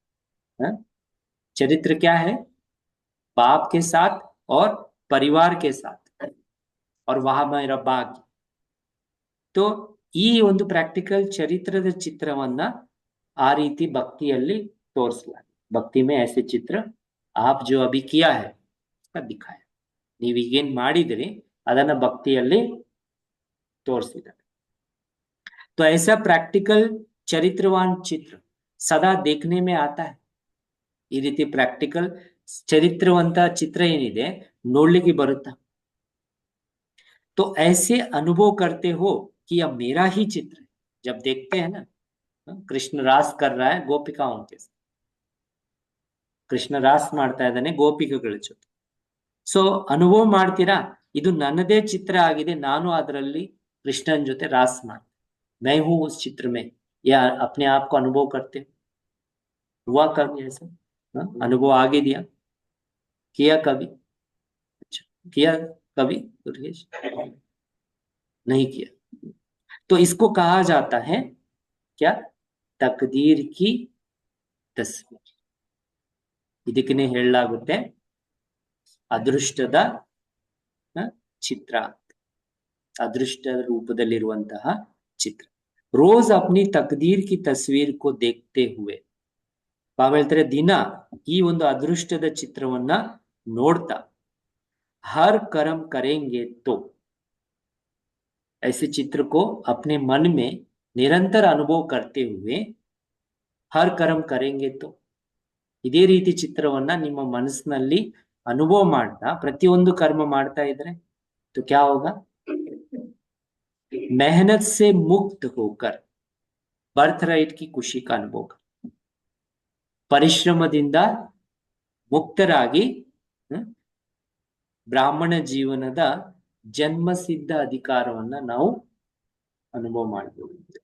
चरित्र क्या है? बाप के साथ और परिवार के साथ और वहां मेरा भाग्य। तो ಈ ಒಂದು ಪ್ರಾಕ್ಟಿಕಲ್ ಚರಿತ್ರದ ಚಿತ್ರವನ್ನ ಆ ರೀತಿ ಭಕ್ತಿಯಲ್ಲಿ ತೋರಿಸಲಾಗಿದೆ। ಭಕ್ತಿ में ऐसे चित्र आप जो अभी किया है उसका दिखाया। ನೀವು ಈಗೇನ್ ಮಾಡಿದ್ರಿ ಅದನ್ನ ಭಕ್ತಿಯಲ್ಲಿ ತೋರಿಸಿದ್ದಾರೆ। तो ऐसा प्रैक्टिकल चरित्रवान चित्र सदा देखने में आता है। ಈ ರೀತಿ ಪ್ರಾಕ್ಟಿಕಲ್ ಚರಿತ್ರವಂತ ಚಿತ್ರ ಏನಿದೆ ನೋಡ್ಲಿಕ್ಕೆ ಬರುತ್ತಾ? तो ऐसे अनुभव करते हो कि यह मेरा ही चित्र है। जब देखते हैं ना, कृष्ण रास कर रहा है गोपिकाओं के साथ, ಕೃಷ್ಣ ರಾಸ್ ಮಾಡ್ತಾ ಇದ್ದಾನೆ ಗೋಪಿಕೆಗಳ ಜೊತೆ। ಸೊ ಅನುಭವ ಮಾಡ್ತೀರಾ, ಇದು ನನ್ನದೇ ಚಿತ್ರ ಆಗಿದೆ, ನಾನು ಅದರಲ್ಲಿ ಕೃಷ್ಣನ್ ಜೊತೆ ರಾಸ್ ಮಾಡ್ತೀನಿ। मैं हूं उस चित्र में, या अपने आप को अनुभव करते हुआ कभी ऐसा अनुभव आगे दिया किया कभी? अच्छा, किया कभी दुर्गेश? नहीं किया। तो इसको कहा जाता है क्या? तकदीर की तस्वीर। ಇದಕ್ಕೆ ಹೇಳಲಾಗುತ್ತೆ ಅದೃಷ್ಟದ ಚಿತ್ರ, ಅದೃಷ್ಟದ ರೂಪದಲ್ಲಿರುವಂತಹ ಚಿತ್ರ। रोज अपनी तकदीर की तस्वीर को देखते हुए, ಬಾಬಾ ಹೇಳ್ತಾರೆ ದಿನ ಈ ಒಂದು ಅದೃಷ್ಟದ ಚಿತ್ರವನ್ನ ನೋಡ್ತಾ, हर कर्म करेंगे तो, ऐसे चित्र को अपने मन में निरंतर अनुभव करते हुए, हर कर्म करेंगे तो, ಇದೇ ರೀತಿ ಚಿತ್ರವನ್ನ ನಿಮ್ಮ ಮನಸ್ಸಿನಲ್ಲಿ ಅನುಭವ ಮಾಡ್ತಾ ಪ್ರತಿಯೊಂದು ಕರ್ಮ ಮಾಡ್ತಾ ಇದ್ರೆ तो क्या होगा? मेहनत से मुक्त होकर बर्थ राइट की खुशी का अनुभव कर, ಪರಿಶ್ರಮದಿಂದ ಮುಕ್ತರಾಗಿ ಬ್ರಾಹ್ಮಣ ಜೀವನದ ಜನ್ಮಸಿದ್ಧ ಅಧಿಕಾರವನ್ನ ನಾವು ಅನುಭವ ಮಾಡಬಹುದು।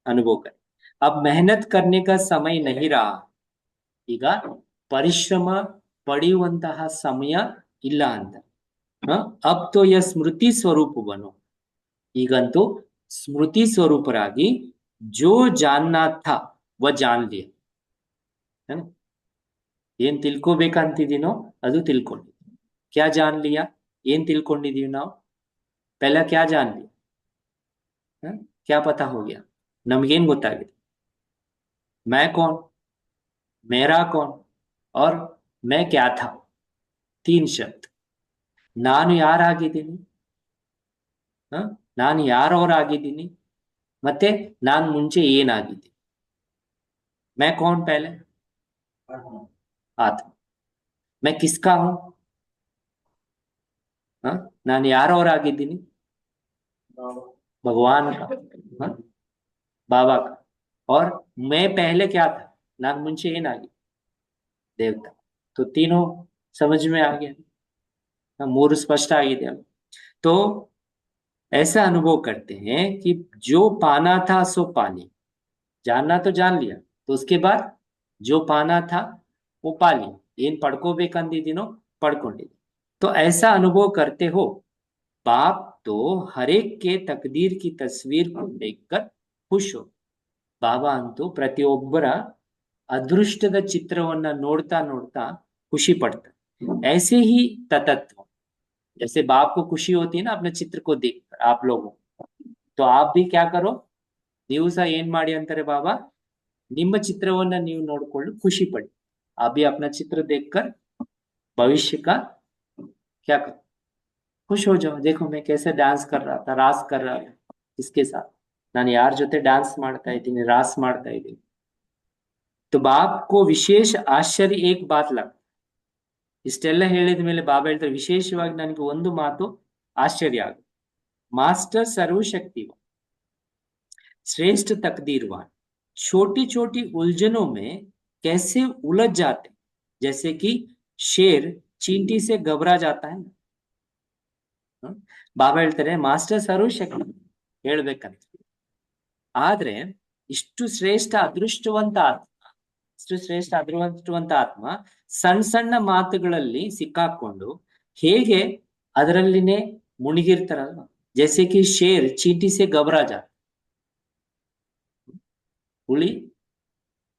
ಅನುಭವ कर, अब मेहनत करने का समय नहीं रहा, ಈಗ ಪರಿಶ್ರಮ ಪಡೆಯುವಂತಹ ಸಮಯ ಇಲ್ಲ ಅಂತ। अब तो यह स्मृति स्वरूप बनो, ಈಗಂತೂ ಸ್ಮೃತಿ ಸ್ವರೂಪರಾಗಿ जो जानना था वह जान लिया, ಏನ್ ತಿಳ್ಕೋಬೇಕಂತಿದೀನೋ ಅದು ತಿಳ್ಕೊಂಡಿದ್ದೀನಿ। क्या जान लिया? ಏನ್ ತಿಳ್ಕೊಂಡಿದೀವಿ ನಾವು? पहला क्या जान लिया? क्या पता हो गया? ನಮಗೇನ್ ಗೊತ್ತಾಗಿದೆ? मैं कौन, मेरा कौन और मैं क्या था, तीन शब्द। ನಾನು ಯಾರಾಗಿದ್ದೀನಿ, ನಾನು ಯಾರವರಾಗಿದ್ದೀನಿ, ಮತ್ತೆ ನಾನು ಮುಂಚೆ ಏನಾಗಿದ್ದೀನಿ। मैं कौन पहले? आत्मा। मैं किसका हूं? ನಾನು ಯಾರವರಾಗಿದ್ದೀನಿ? भगवान का, बाबा का। और मैं पहले क्या था? ನಾನು ಮುಂಚೆ ಏನಾಗಿದ್ದೆ? देवता। तो तीनों समझ में आ गया, ಮೂರು ಸ್ಪಷ್ಟ ಆಗಿದೆ। तो ऐसा अनुभव करते हैं कि जो पाना था सो पाली, जानना तो जान लिया, तो उसके बाद जो पाना था वो पाली, ಏನ್ ಪಡ್ಕೋಬೇಕಂದಿದ್ದೀನೋ ಪಡ್ಕೊಂಡಿದ್ದೀನಿ। तो ऐसा अनुभव करते हो, बाप तो हर एक के तकदीर की तस्वीर को देखकर खुश हो। ಬಾಬಾ ಅಂತೂ ಪ್ರತಿಯೊಬ್ಬರ ಅದೃಷ್ಟದ ಚಿತ್ರವನ್ನ ನೋಡ್ತಾ ನೋಡ್ತಾ ಖುಷಿ ಪಡ್ತಾರೆ। ऐसे ही ततत्व, जैसे बाप को खुशी होती है ना अपने चित्र को देखकर आप लोगों को, तो आप भी क्या करो, ನೀವು ಸಹ ಏನ್ ಮಾಡಿ ಅಂತಾರೆ ಬಾಬಾ, ನಿಮ್ಮ ಚಿತ್ರವನ್ನ ನೀವು ನೋಡ್ಕೊಂಡು ಖುಷಿ पड़ी। आप भी अपना चित्र देखकर भविष्य का क्या करो, खुश हो जाओ। देखो मैं कैसे डांस कर रहा था, रास कर रहा था, किसके साथ, ನಾನು ಯಾರ ಜೊತೆ डांस ಮಾಡ್ತಾ ಇದ್ದೀನಿ, ರಾಸ್ ಮಾಡ್ತಾ ಇದ್ದೀನಿ। तो बाप को विशेष आश्चर्य एक बात लगा। ಇಷ್ಟೆಲ್ಲ ಹೇಳಿದ ಮೇಲೆ ಬಾಬಾ ಹೇಳ್ತಾರೆ, ವಿಶೇಷವಾಗಿ ನನಗೆ ಒಂದು ಮಾತು ಆಶ್ಚರ್ಯ ಆಗುತ್ತೆ, मास्टर सर्वशक्तिवान, श्रेष्ठ तकदीरवान, छोटी छोटी उलझनों में कैसे उलझ जाते, जैसे कि शेर चींटी से घबरा जाता है ना। ಬಾಬಾ ಹೇಳ್ತಾರೆ ಮಾಸ್ಟರ್ ಸರ್ವಶಕ್ತಿ ಹೇಳ್ಬೇಕಂತ, ಆದ್ರೆ ಇಷ್ಟು ಶ್ರೇಷ್ಠ ಅದೃಷ್ಟವಂತ ಆತ್ಮ, ಇಷ್ಟು ಶ್ರೇಷ್ಠ ಅದೃಷ್ಟವಂತ ಆತ್ಮ ಸಣ್ಣ ಸಣ್ಣ ಮಾತುಗಳಲ್ಲಿ ಸಿಕ್ಕಾಕೊಂಡು ಹೇಗೆ ಅದರಲ್ಲಿನೇ ಮುಳುಗಿರ್ತಾರಲ್ವ, जैसे कि शेर चींटी से घबरा जाता, ಹುಲಿ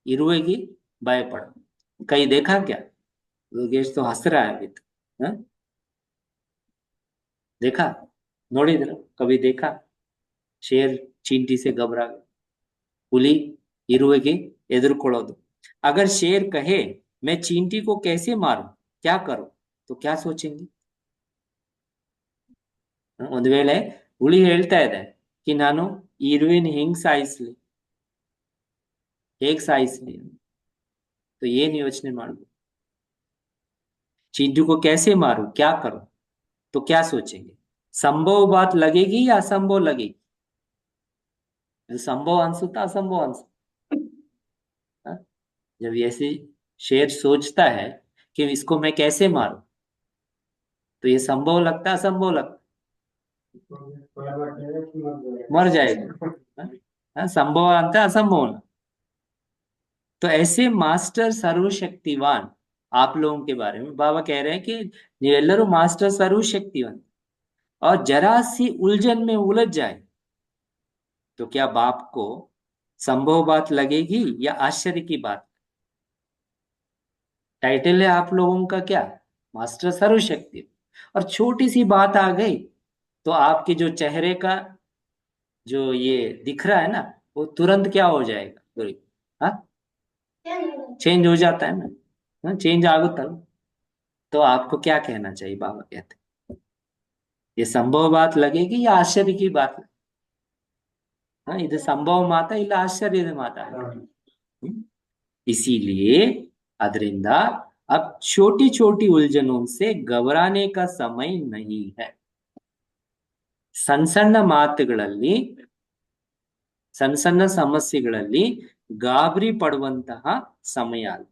ಇರುವೆಗೆ ಭಯಪಡ, कहीं देखा क्या, योगेश तो हंस रहा है अभी तो, हाँ? देखा, ನೋಡಿದ್ರ कभी देखा, शेर चींटी से घबरा गया, ಹುಲಿ ಇರುವೆಗೆ ಎದುರ್ಕೊಳ್ಳೋದು। अगर शेर कहे मैं चींटी को कैसे मारूं, क्या करूं, तो क्या सोचेंगे। ಒಂದು ವೇಳೆ ಹುಲಿ ಹೇಳ್ತಾ ಇದೆ कि ನಾನು ಈ ಇರುವೆನ ಹೆಂಗ್ ಸಾಯಿಸ್ಲಿ, ಹೇಗ್ ಸಾಯಿಸ್ಲಿ, तो ಏನ್ ಯೋಚನೆ ಮಾಡ್ಬೋದು, चींटी को कैसे मारूं क्या करूं, तो क्या सोचेंगे। संभव बात लगेगी या असंभव लगेगी, संभव अनसुता असंभव अनसुता, जब ऐसे शेर सोचता है कि इसको मैं कैसे मारूं, तो ये संभव लगता है असंभव लगता, मर जाएगा, संभव आता है असंभव ना। तो ऐसे मास्टर सर्वशक्तिवान आप लोगों के बारे में बाबा कह रहे हैं कि ನೀವೆಲ್ಲರೂ ಮಾಸ್ಟರ್ सर्वशक्तिवान, और जरा सी उलझन में उलझ जाए तो क्या बाप को संभव बात लगेगी या आश्चर्य की बात। टाइटल है आप लोगों का क्या, मास्टर सर्वशक्ति, और छोटी सी बात आ गई तो आपके जो चेहरे का जो ये दिख रहा है ना, वो तुरंत क्या हो जाएगा, हाँ चेंज हो जाता है ना, चेंज आगुत्तल्व। तो आपको क्या कहना चाहिए, बाबा कहते ये संभव बात लगेगी या आश्चर्य की बात, हाँ ಇದು ಸಂಭವ ಮಾತಾ ಇಲ್ಲ ಆಶ್ಚರ್ಯದ ಮಾತಾ, इसीलिए ಅದರಿಂದ अब छोटी छोटी उलझनों से घबराने का समय नहीं है। ಸಣ್ಣ ಸಣ್ಣ ಮಾತುಗಳಲ್ಲಿ, ಸಣ್ಣ ಸಣ್ಣ ಸಮಸ್ಯೆಗಳಲ್ಲಿ ಗಾಬರಿ ಪಡುವಂತಹ ಸಮಯ ಅಲ್ಲ,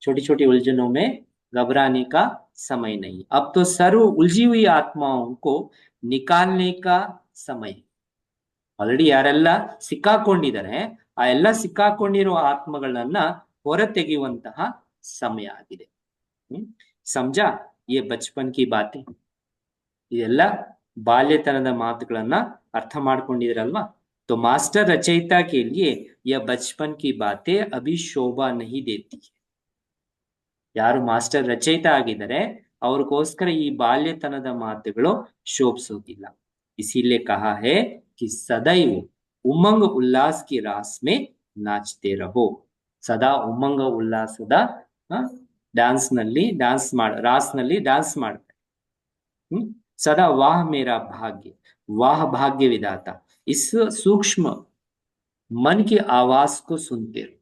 छोटी छोटी उलझनों में घबराने का समय नहीं, अब तो सर्व उलझी हुई आत्माओं को निकालने का समय। ಆಲ್ರೆಡಿ ಯಾರೆಲ್ಲ ಸಿಕ್ಕಾಕೊಂಡಿದ್ದಾರೆ ಆ ಎಲ್ಲ ಸಿಕ್ಕಾಕೊಂಡಿರುವ ಆತ್ಮಗಳನ್ನ ಹೊರ ತೆಗೆಯುವಂತಹ ಸಮಯ ಆಗಿದೆ। ಸಮಜಾ ये बचपन की बातें, ಇದೆಲ್ಲ ಬಾಲ್ಯತನದ ಮಾತುಗಳನ್ನ ಅರ್ಥ ಮಾಡ್ಕೊಂಡಿದ್ರಲ್ವಾ। तो मास्टर रचयिता के लिए यह बचपन की बातें अभी शोभा नहीं देती है। ಯಾರು ಮಾಸ್ಟರ್ ರಚಯಿತ ಆಗಿದ್ದಾರೆ ಅವ್ರಿಗೋಸ್ಕರ ಈ ಬಾಲ್ಯತನದ ಮಾತುಗಳು ಶೋಭಿಸೋದಿಲ್ಲ। इसीलिए कहा है कि सदैव उमंग उल्लास की रास में नाचते रहो, सदा उमंग उल्लासದ डांस ನಲ್ಲಿ डांस ಮಾಡ, ರಾಸ್ ನಲ್ಲಿ डांस ಮಾಡ್ತಾರೆ। सदा वाह मेरा भाग्य, वाह भाग्य विधाता, इस सूक्ष्म मन की आवाज को सुनते रहो।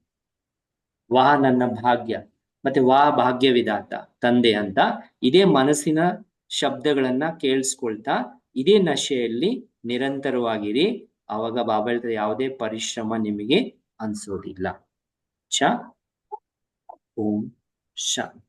वाह ನನ್ನ ಭಾಗ್ಯ ಮತ್ತೆ ವಾಹ ಭಾಗ್ಯ ವಿಧಾತ ತಂದೆ ಅಂತ ಇದೇ ಮನಸ್ಸಿನ ಶಬ್ದಗಳನ್ನ ಕೇಳಿಸ್ಕೊಳ್ತಾ ಇದೇ ನಶೆಯಲ್ಲಿ ನಿರಂತರವಾಗಿರಿ, ಆವಾಗ ಬಾಬಾ ಹೇಳ್ತಾರೆ ಯಾವುದೇ ಪರಿಶ್ರಮ ನಿಮಗೆ ಅನ್ಸೋದಿಲ್ಲ। ಓಂ ಶಾಂತಿ।